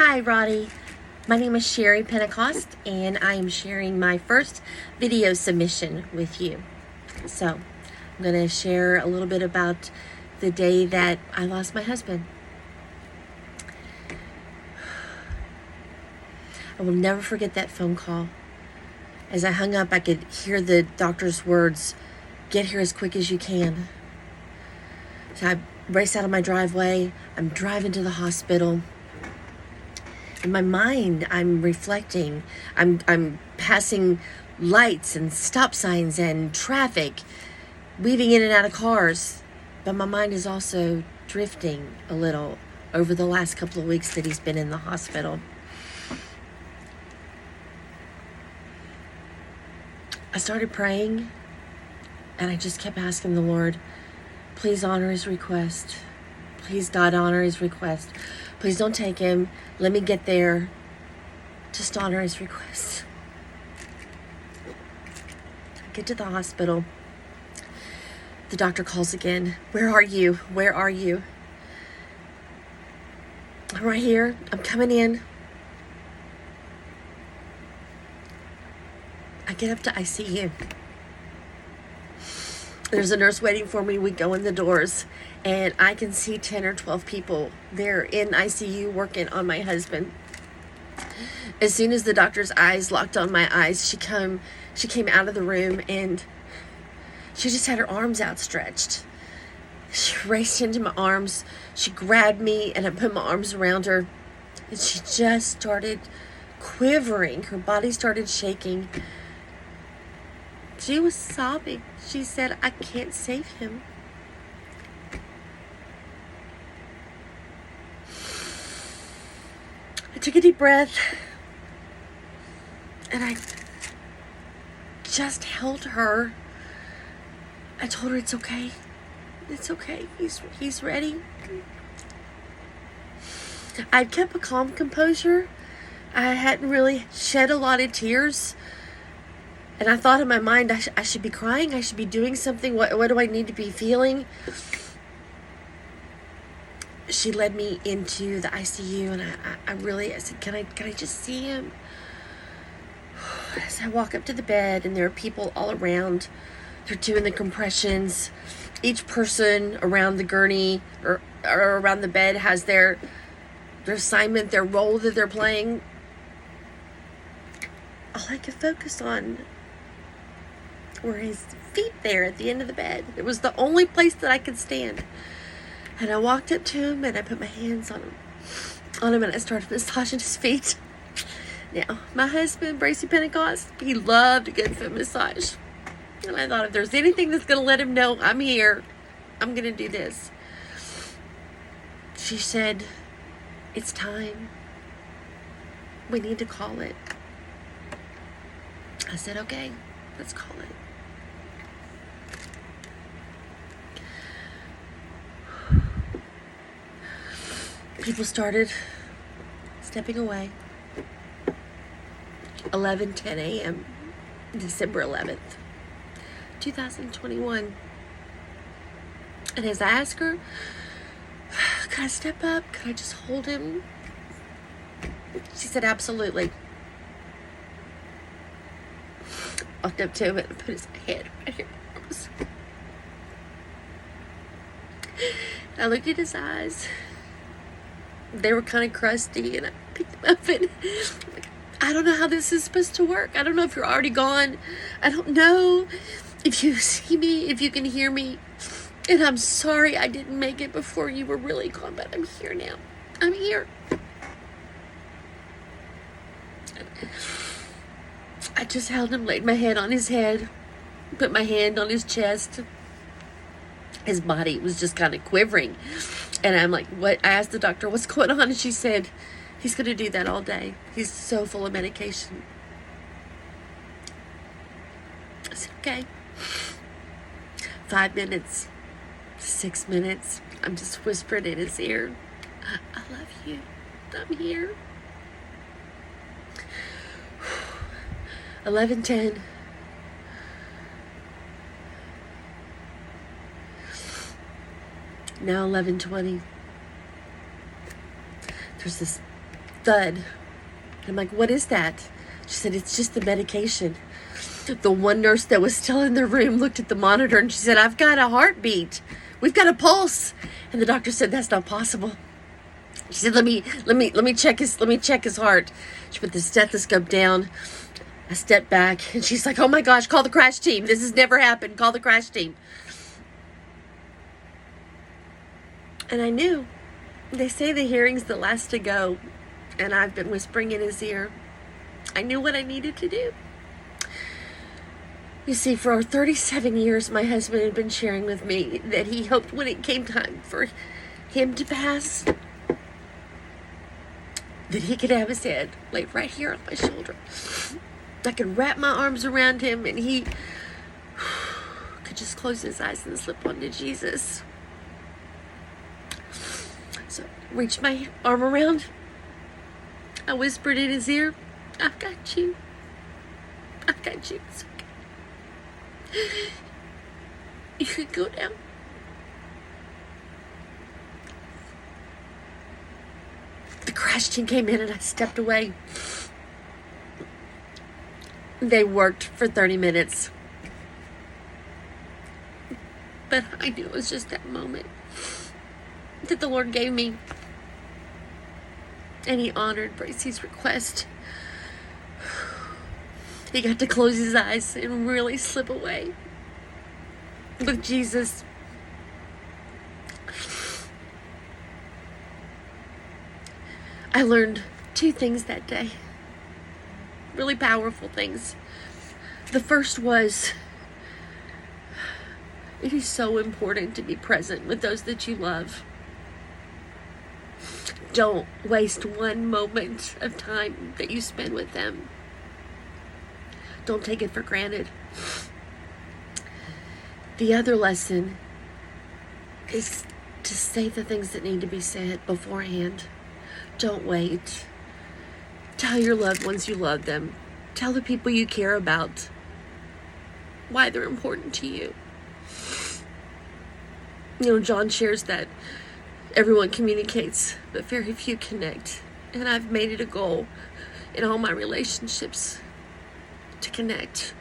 Hi, Roddy. My name is Sherry Pentecost, and I am sharing my first video submission with you. So, I'm going to share a little bit about the day that I lost my husband. I will never forget that phone call. As I hung up, I could hear the doctor's words, "Get here as quick as you can." So I raced out of my driveway. I'm driving to the hospital. In my mind, I'm reflecting. I'm passing lights and stop signs and traffic, weaving in and out of cars. But my mind is also drifting a little over the last couple of weeks that he's been in the hospital. I started praying, and I just kept asking the Lord, please honor his request. Please, God, honor his request. Please don't take him. Let me get there. Just honor his request. I get to the hospital. The doctor calls again. Where are you? Where are you? I'm right here. I'm coming in. I get up to ICU. There's a nurse waiting for me. We go in the doors, and I can see 10 or 12 people there in ICU working on my husband. As soon as the doctor's eyes locked on my eyes, she came out of the room, and she just had her arms outstretched. She raced into my arms. She grabbed me, and I put my arms around her, and she just started quivering. Her body started shaking. She was sobbing. She said, "I can't save him." I took a deep breath, and I just held her. I told her, it's okay. It's okay. He's ready. I'd kept a calm composure. I hadn't really shed a lot of tears. And I thought in my mind, I should be crying. I should be doing something. What do I need to be feeling? She led me into the ICU, and I said, can I just see him? As I walk up to the bed, and there are people all around. They're doing the compressions. Each person around the gurney or around the bed has their assignment, their role that they're playing. All I could focus on were his feet there at the end of the bed. It was the only place that I could stand. And I walked up to him, and I put my hands on him, and I started massaging his feet. Now, my husband, Bracey Pentecost, he loved a good foot massage. And I thought, if there's anything that's going to let him know I'm here, I'm going to do this. She said, "It's time. We need to call it." I said, "Okay, let's call it." People started stepping away. 11:10 a.m., December 11th, 2021. And as I asked her, could I step up? Could I just hold him? She said, absolutely. Walked up to him and put his head right here. I looked at his eyes. They were kind of crusty, and I picked them up, and I'm like, I don't know how this is supposed to work. I don't know if you're already gone. I don't know if you see me, if you can hear me. And I'm sorry I didn't make it before you were really gone, but I'm here now. I'm here. I just held him, laid my head on his head, put my hand on his chest. His body was just kind of quivering. And I'm like, what? I asked the doctor, what's going on? And she said, he's going to do that all day. He's so full of medication. I said, okay. 5 minutes, 6 minutes. I'm just whispering in his ear, I love you. I'm here. 11:10. Now 11:20. There's this thud. I'm like, what is that? She said, it's just the medication. The one nurse that was still in the room looked at the monitor and she said, I've got a heartbeat. We've got a pulse. And the doctor said, that's not possible. She said, let me check his heart. She put the stethoscope down. I stepped back and she's like, oh my gosh, call the crash team. This has never happened. Call the crash team. And I knew. They say the hearing's the last to go. And I've been whispering in his ear. I knew what I needed to do. You see, for 37 years, my husband had been sharing with me that he hoped when it came time for him to pass, that he could have his head laid right here on my shoulder. I could wrap my arms around him and he could just close his eyes and slip onto Jesus. So I reached my arm around. I whispered in his ear, I've got you. I've got you. It's okay. You can go now. The crash team came in and I stepped away. They worked for 30 minutes. But I knew it was just that moment that the Lord gave me. And he honored Bracey's request. He got to close his eyes and really slip away with Jesus. I learned 2 things that day. Really powerful things. The first was, it is so important to be present with those that you love. Don't waste one moment of time that you spend with them. Don't take it for granted. The other lesson is to say the things that need to be said beforehand. Don't wait. Tell your loved ones you love them. Tell the people you care about why they're important to you. You know, John shares that everyone communicates, but very few connect. And I've made it a goal in all my relationships to connect.